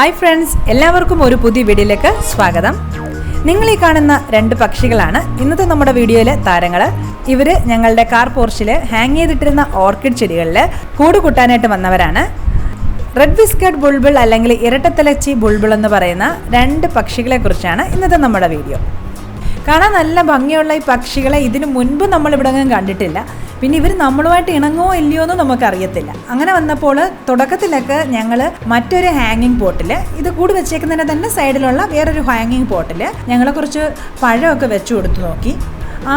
Hi friends, എല്ലാവർക്കും ഒരു പുതിയ വീഡിയോയിലേക്ക് സ്വാഗതം. നിങ്ങൾ ഈ കാണുന്ന രണ്ട് പക്ഷികളാണ് ഇന്നത്തെ നമ്മുടെ വീഡിയോയിലെ താരങ്ങൾ. ഇവർ ഞങ്ങളുടെ കാർ പോർച്ചിൽ ഹാങ് ചെയ്തിട്ടിരുന്ന ഓർക്കിഡ് ചെടികളിൽ കൂട് കൂട്ടാനായിട്ട് വന്നവരാണ്. റെഡ് വിസ്കഡ് ബുൾബിൾ അല്ലെങ്കിൽ ഇരട്ടത്തലച്ചി ബുൾബിൾ എന്ന് പറയുന്ന രണ്ട് പക്ഷികളെ കുറിച്ചാണ് ഇന്നത്തെ നമ്മുടെ വീഡിയോ. കാണാൻ നല്ല ഭംഗിയുള്ള ഈ പക്ഷികളെ ഇതിനു മുൻപ് നമ്മളിവിടെ കണ്ടിട്ടില്ല. പിന്നെ ഇവർ നമ്മളുമായിട്ട് ഇണങ്ങോ ഇല്ലയോ എന്ന് നമുക്കറിയത്തില്ല. അങ്ങനെ വന്നപ്പോൾ തുടക്കത്തിലൊക്കെ ഞങ്ങൾ മറ്റൊരു ഹാങ്ങിങ് പോട്ടിൽ ഇത് കൂട് വെച്ചേക്കുന്നതിന് തന്നെ സൈഡിലുള്ള വേറൊരു ഹാങ്ങിങ് പോട്ടിൽ ഞങ്ങൾ കുറച്ച് പഴമൊക്കെ വെച്ച് കൊടുത്തു നോക്കി.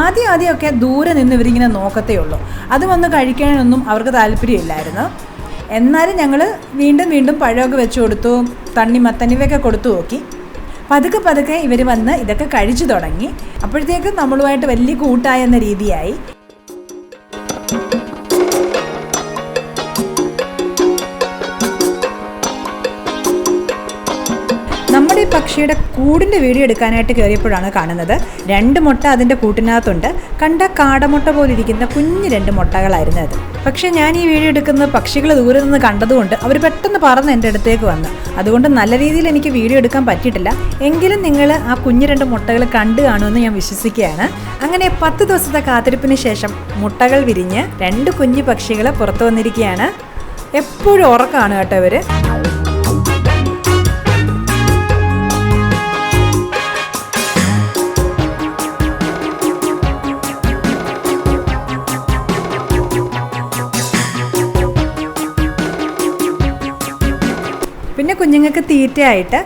ആദ്യമൊക്കെ ദൂരെ നിന്ന് ഇവരിങ്ങനെ നോക്കത്തേ ഉള്ളൂ. അത് വന്ന് കഴിക്കാനൊന്നും അവർക്ക് താല്പര്യമില്ലായിരുന്നു. എന്നാലും ഞങ്ങൾ വീണ്ടും പഴമൊക്കെ വെച്ച് കൊടുത്തു, തണ്ണിമത്തനിവയൊക്കെ കൊടുത്തു നോക്കി. പതുക്കെ ഇവർ വന്ന് ഇതൊക്കെ കഴിച്ചു തുടങ്ങി. അപ്പോഴത്തേക്കും നമ്മളുമായിട്ട് വലിയ കൂട്ടായെന്ന രീതിയായി. നമ്മുടെ ഈ പക്ഷിയുടെ കൂടിൻ്റെ വീഡിയോ എടുക്കാനായിട്ട് കയറിയപ്പോഴാണ് കാണുന്നത് 2 മുട്ട അതിൻ്റെ കൂട്ടിനകത്തുണ്ട്. കണ്ട കാടമുട്ട പോലെ ഇരിക്കുന്ന കുഞ്ഞ് 2 മുട്ടകളായിരുന്നു അത്. പക്ഷേ ഞാൻ ഈ വീഡിയോ എടുക്കുന്ന പക്ഷികൾ ദൂരെ നിന്ന് കണ്ടതുകൊണ്ട് അവർ പെട്ടെന്ന് പറന്ന് എൻ്റെ അടുത്തേക്ക് വന്നു. അതുകൊണ്ട് നല്ല രീതിയിൽ എനിക്ക് വീഡിയോ എടുക്കാൻ പറ്റിയിട്ടില്ല. എങ്കിലും നിങ്ങൾ ആ കുഞ്ഞ് 2 മുട്ടകൾ കണ്ടു കാണുമെന്ന് ഞാൻ വിശ്വസിക്കുകയാണ്. അങ്ങനെ 10 ദിവസത്തെ കാത്തിരിപ്പിന് ശേഷം മുട്ടകൾ വിരിഞ്ഞ് 2 കുഞ്ഞു പക്ഷികൾ പുറത്തു വന്നിരിക്കുകയാണ്. എപ്പോഴും ഉറക്കമാണ് കേട്ടോ ഇവർ. പിന്നെ കുഞ്ഞുങ്ങൾക്ക് തീറ്റയായിട്ട്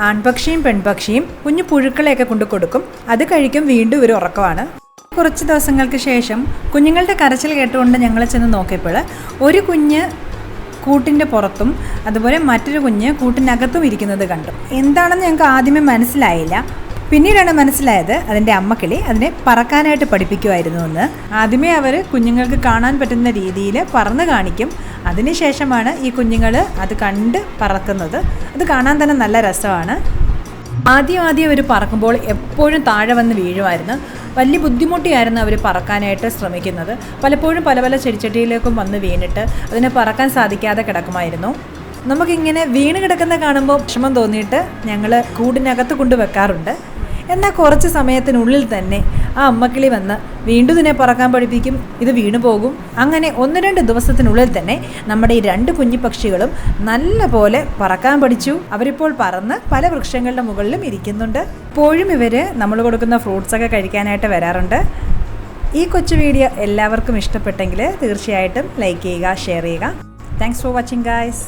ആൺപക്ഷിയും പെൺപക്ഷിയും കുഞ്ഞു പുഴുക്കളെയൊക്കെ കൊണ്ട് കൊടുക്കും. അത് കഴിക്കും. വീണ്ടും ഒരു ഉറക്കമാണ്. കുറച്ച് ദിവസങ്ങൾക്ക് ശേഷം കുഞ്ഞുങ്ങളുടെ കരച്ചിൽ കേട്ടുകൊണ്ട് ഞങ്ങൾ ചെന്ന് നോക്കിയപ്പോൾ ഒരു കുഞ്ഞ് കൂട്ടിൻ്റെ പുറത്തും അതുപോലെ മറ്റൊരു കുഞ്ഞ് കൂട്ടിനകത്തും ഇരിക്കുന്നത് കണ്ടു. എന്താണെന്ന് ഞങ്ങൾക്ക് ആദ്യമേ മനസ്സിലായില്ല. പിന്നീടാണ് മനസ്സിലായത് അതിൻ്റെ അമ്മക്കിളി അതിനെ പറക്കാനായിട്ട് പഠിപ്പിക്കുമായിരുന്നു എന്ന്. ആദ്യമേ അവർ കുഞ്ഞുങ്ങൾക്ക് കാണാൻ പറ്റുന്ന രീതിയിൽ പറന്ന് കാണിക്കും. അതിനുശേഷമാണ് ഈ കുഞ്ഞുങ്ങൾ അത് കണ്ട് പറക്കുന്നത്. അത് കാണാൻ തന്നെ നല്ല രസമാണ്. ആദ്യം അവർ പറക്കുമ്പോൾ എപ്പോഴും താഴെ വന്ന് വീഴുമായിരുന്നു. വലിയ ബുദ്ധിമുട്ടിയായിരുന്നു അവർ പറക്കാനായിട്ട് ശ്രമിക്കുന്നത്. പലപ്പോഴും പല ചെടിച്ചട്ടിയിലേക്കും വന്ന് വീണിട്ട് അതിനെ പറക്കാൻ സാധിക്കാതെ കിടക്കുമായിരുന്നു. നമുക്കിങ്ങനെ വീണ് കിടക്കുന്ന കാണുമ്പോൾ വിഷമം തോന്നിയിട്ട് ഞങ്ങൾ കൂടിനകത്ത് കൊണ്ട് വെക്കാറുണ്ട്. എന്നാൽ കുറച്ച് സമയത്തിനുള്ളിൽ തന്നെ ആ അമ്മക്കിളി വന്ന് വീണ്ടും ഇതിനെ പറക്കാൻ പഠിപ്പിക്കും. ഇത് വീണു പോകും. അങ്ങനെ 1-2 ദിവസത്തിനുള്ളിൽ തന്നെ നമ്മുടെ ഈ 2 കുഞ്ഞു പക്ഷികളും നല്ല പോലെ പറക്കാൻ പഠിച്ചു. അവരിപ്പോൾ പറന്ന് പല വൃക്ഷങ്ങളുടെ മുകളിലും ഇരിക്കുന്നുണ്ട്. ഇപ്പോഴും ഇവർ നമ്മൾ കൊടുക്കുന്ന ഫ്രൂട്ട്സൊക്കെ കഴിക്കാനായിട്ട് വരാറുണ്ട്. ഈ കൊച്ചു വീഡിയോ എല്ലാവർക്കും ഇഷ്ടപ്പെട്ടെങ്കിൽ തീർച്ചയായിട്ടും ലൈക്ക് ചെയ്യുക, ഷെയർ ചെയ്യുക. Thanks for watching guys.